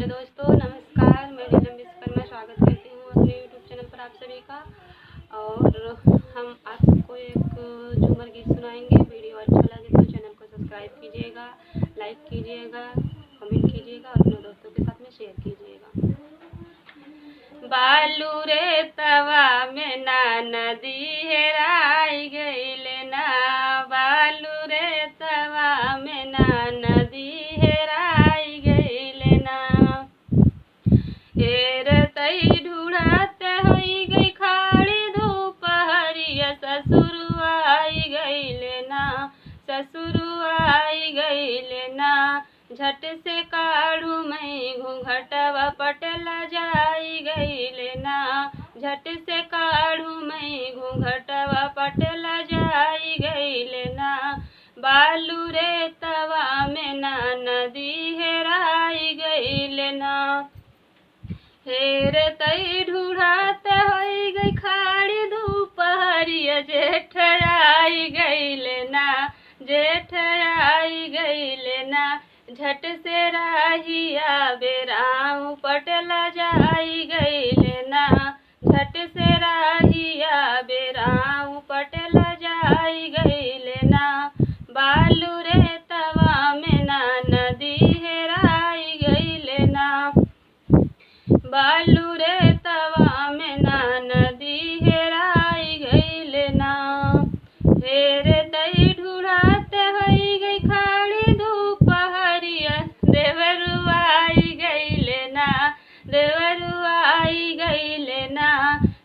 Hello दोस्तों, नमस्कार। मैं नीलम विश्वकर्मा स्वागत करती हूँ अपने यूट्यूब चैनल पर आप सभी का। और हम आप सबको एक झूमर गीत सुनाएंगे। वीडियो अच्छा लगे तो चैनल को सब्सक्राइब कीजिएगा, लाइक कीजिएगा, कमेंट कीजिएगा और अपने दोस्तों के साथ में शेयर कीजिएगा। बालू रे तवा में ना नदी हेराई गईल ना, बालू रे तवा में ना नदी हेराई गईल ना। हेर तई ढूढ़त होई गई खाड़ी दोपहरिया, ससुर आई गईल ना, ससुर आई गईल ना। झट से काढ़ू मैं घूंघटवा पटला जाई गईल ना, झट से काढ़ू मैं घूंघटवा पटला जाई गईल ना। बालू रे तवा में ना नदी हेराई गईल ना। हेर तई ढूढ़त होई गई खाड़ी दोपहरिया, जेठ आई गईल ना, जेठ आई गईल ना। झट से राहिया बेराऊ पटला जाई गईल ना, झट से राहिया बेराऊ पटला जाई गईल ना। बालू रे तवा में ना नदी हेराई गईल ना, बालू रे तवा में ना नदी हेराई गईल ना। हेर तई ढूढ़त होई गई खाड़ी दोपहरिया, देवरू आई गईल ना, देवरू आई गईल ना।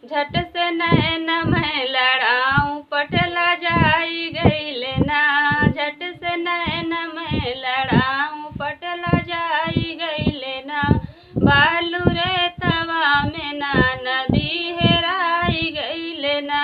झट से नैन में लड़ाऊं पटला जाई गईल ना, झट से नैन में लड़ाऊं पटला जाई गईल ना। बालू रे तवा में ना नदी हेराई गईल ना।